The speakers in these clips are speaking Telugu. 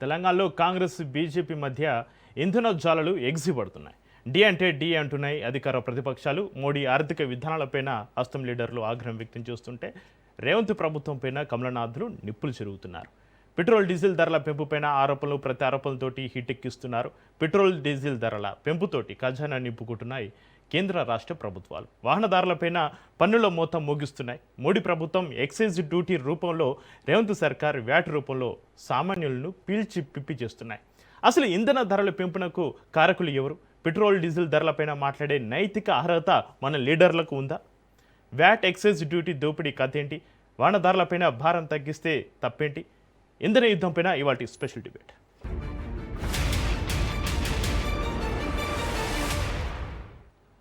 తెలంగాణలో కాంగ్రెస్ బీజేపీ మధ్య ఇంధన జ్వాలలు ఎగిసిపడుతున్నాయి. డి అంటే డి అంటున్నాయి అధికార ప్రతిపక్షాలు. మోడీ ఆర్థిక విధానాలపైన అస్తం లీడర్లు ఆగ్రహం వ్యక్తం చేస్తుంటే రేవంత్ ప్రభుత్వంపైన కమలనాథులు నిప్పులు చెరుగుతున్నారు. పెట్రోల్ డీజిల్ ధరల పెంపుపైన ఆరోపణలు ప్రతి ఆరోపణలతోటి హిట్టెక్కిస్తున్నారు. పెట్రోల్ డీజిల్ ధరల పెంపుతోటి ఖజానా నింపుకుంటున్నాయి కేంద్ర రాష్ట్ర ప్రభుత్వాలు. వాహనదారులపైన పన్నుల మోతం మోగిస్తున్నాయి. మోడీ ప్రభుత్వం ఎక్సైజ్ డ్యూటీ రూపంలో, రేవంత్ సర్కార్ వ్యాట్ రూపంలో సామాన్యులను పీల్చి పిప్పి చేస్తున్నాయి. అసలు ఇంధన ధరల పెంపునకు కారకులు ఎవరు? పెట్రోల్ డీజిల్ ధరలపైన మాట్లాడే నైతిక అర్హత మన లీడర్లకు ఉందా? వ్యాట్ ఎక్సైజ్ డ్యూటీ దోపిడీ కథేంటి? వాహనదారులపైన భారం తగ్గిస్తే తప్పేంటి? ఇంధన యుద్ధంపైన ఇవాల్టి స్పెషల్ డిబేట్.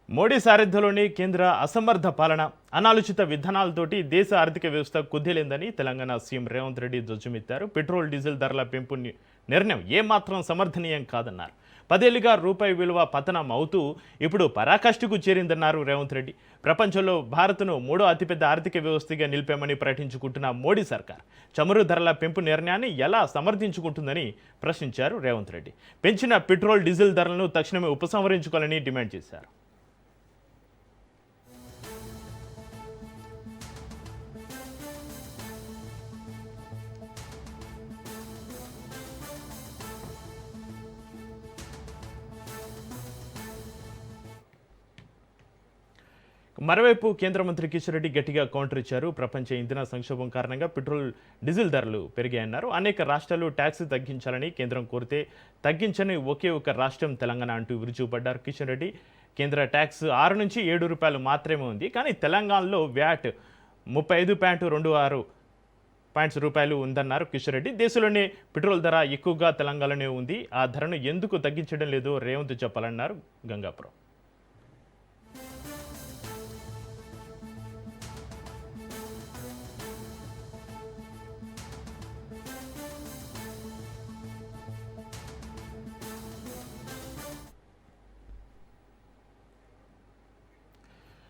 మోడీ సారథ్యంలోని కేంద్ర అసమర్థ పాలన, అనాలోచిత విధానాలతోటి దేశ ఆర్థిక వ్యవస్థ కుదేలేందని తెలంగాణ సీఎం రేవంత్ రెడ్డి ధ్వజమెత్తారు. పెట్రోల్ డీజిల్ ధరల పెంపు నిర్ణయం ఏమాత్రం సమర్థనీయం కాదన్నారు. 10 ఏళ్లుగా రూపాయి విలువ పతనం అవుతూ ఇప్పుడు పరాకాష్ఠకు చేరిందన్నారు రేవంత్ రెడ్డి. ప్రపంచంలో భారత్ను 3వ అతిపెద్ద ఆర్థిక వ్యవస్థగా నిలిపామని ప్రకటించుకుంటున్న మోడీ సర్కార్ చమురు ధరల పెంపు నిర్ణయాన్ని ఎలా సమర్థించుకుంటుందని ప్రశ్నించారు రేవంత్ రెడ్డి. పెంచిన పెట్రోల్ డీజిల్ ధరలను తక్షణమే ఉపసంహరించుకోవాలని డిమాండ్ చేశారు. మరోవైపు కేంద్ర మంత్రి కిషన్ రెడ్డి గట్టిగా కౌంటర్ ఇచ్చారు. ప్రపంచ ఇంధన సంక్షోభం కారణంగా పెట్రోల్ డీజిల్ ధరలు పెరిగాయన్నారు. అనేక రాష్ట్రాలు ట్యాక్స్ తగ్గించాలని కేంద్రం కోరితే తగ్గించని ఒకే ఒక రాష్ట్రం తెలంగాణ అంటూ విరుచుకుపడ్డారు కిషన్ రెడ్డి. కేంద్ర ట్యాక్స్ 6 నుంచి 7 రూపాయలు మాత్రమే ఉంది, కానీ తెలంగాణలో వ్యాట్ 35.26 రూపాయలు ఉందన్నారు కిషన్ రెడ్డి. దేశంలోనే పెట్రోల్ ధర ఎక్కువగా తెలంగాణలోనే ఉంది, ఆ ధరను ఎందుకు తగ్గించడం లేదో రేవంత్ చెప్పాలన్నారు గంగాపురం.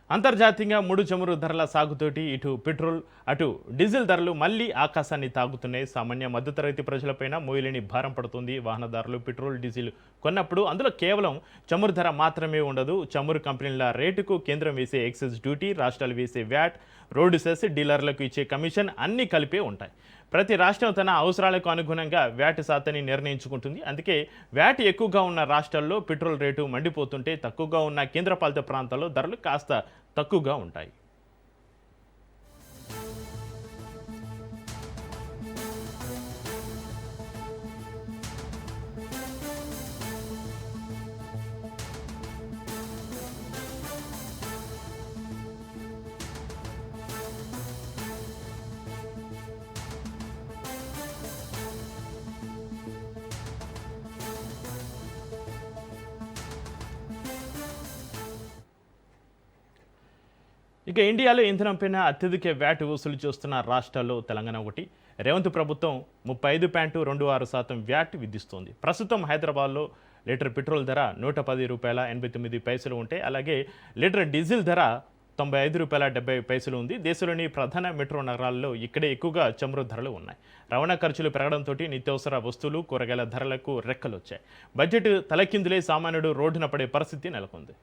అంతర్జాతీయంగా ముడి చమురు ధరల సాగుతోటి ఇటు పెట్రోల్ అటు డీజిల్ ధరలు మళ్లీ ఆకాశాన్ని తాగుతున్నాయి. సామాన్య మధ్యతరగతి ప్రజలపైన మోయలేని భారం పడుతుంది. వాహనదారులు పెట్రోల్ డీజిల్ కొన్నప్పుడు అందులో కేవలం చమురు ధర మాత్రమే ఉండదు. చమురు కంపెనీల రేటుకు కేంద్రం వేసే ఎక్సైజ్ డ్యూటీ, రాష్ట్రాలు వేసే వ్యాట్, రోడ్డు సెస్, డీలర్లకు ఇచ్చే కమిషన్ అన్నీ కలిపే ఉంటాయి. ప్రతి రాష్ట్రం తన అవసరాలకు అనుగుణంగా వ్యాట్ శాతాన్ని నిర్ణయించుకుంటుంది. అందుకే వ్యాట్ ఎక్కువగా ఉన్న రాష్ట్రాల్లో పెట్రోల్ రేటు మండిపోతుంటే, తక్కువగా ఉన్న కేంద్రపాలిత ప్రాంతాల్లో ధరలు కాస్త తక్కువగా ఉంటాయి. ఇక ఇండియాలో ఇంధనంపైన అత్యధిక వ్యాట్ వసూలు చేస్తున్న రాష్ట్రాల్లో తెలంగాణ ఒకటి. రేవంత్ ప్రభుత్వం 35.26% వ్యాట్ విధిస్తోంది. ప్రస్తుతం హైదరాబాద్లో లీటర్ పెట్రోల్ ధర ₹110.89 ఉంటే, అలాగే లీటర్ డీజిల్ ధర ₹95.70 ఉంది. దేశంలోని ప్రధాన మెట్రో నగరాల్లో ఇక్కడే ఎక్కువగా చమురు ధరలు ఉన్నాయి. రవాణా ఖర్చులు పెరగడంతో నిత్యావసర వస్తువులు, కూరగాయల ధరలకు రెక్కలొచ్చాయి. బడ్జెట్ తలకిందులే సామాన్యుడు రోడ్డున పడే పరిస్థితి నెలకొంది.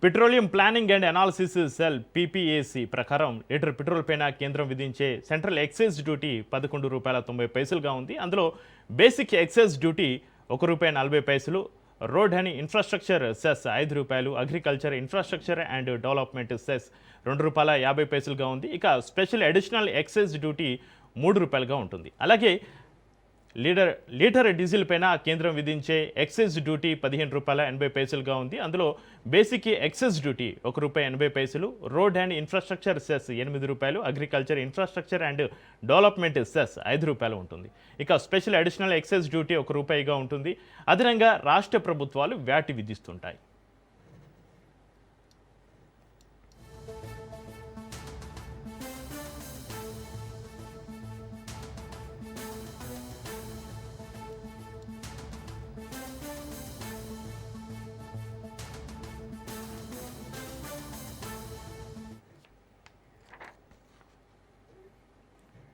Petroleum planning and analysis cell PPAC ప్రకారం లీటర్ పెట్రోల్ పైన కేంద్రం విధించే సెంట్రల్ ఎక్సైజ్ డ్యూటీ ₹11.90గా ఉంది. అందులో basic excise duty ₹1.40, road and infrastructure cess ₹5, agriculture infrastructure and development cess ₹2.50గా ఉంది. ఇక స్పెషల్ అడిషనల్ ఎక్సైజ్ డ్యూటీ ₹3గా ఉంటుంది. అలాగే లీటర్ డీజిల్ పైన కేంద్రం విధించే ఎక్సైజ్ డ్యూటీ ₹15.80గా ఉంది. అందులో basic excise duty ₹1.80, road and infrastructure cess ₹8, agriculture infrastructure and development cess ₹5 ఉంటుంది. ఇక స్పెషల్ అడిషనల్ ఎక్సైజ్ డ్యూటీ ₹1గా ఉంటుంది. అదనంగా రాష్ట్ర ప్రభుత్వాలు వ్యాట్ విధిస్తుంటాయి.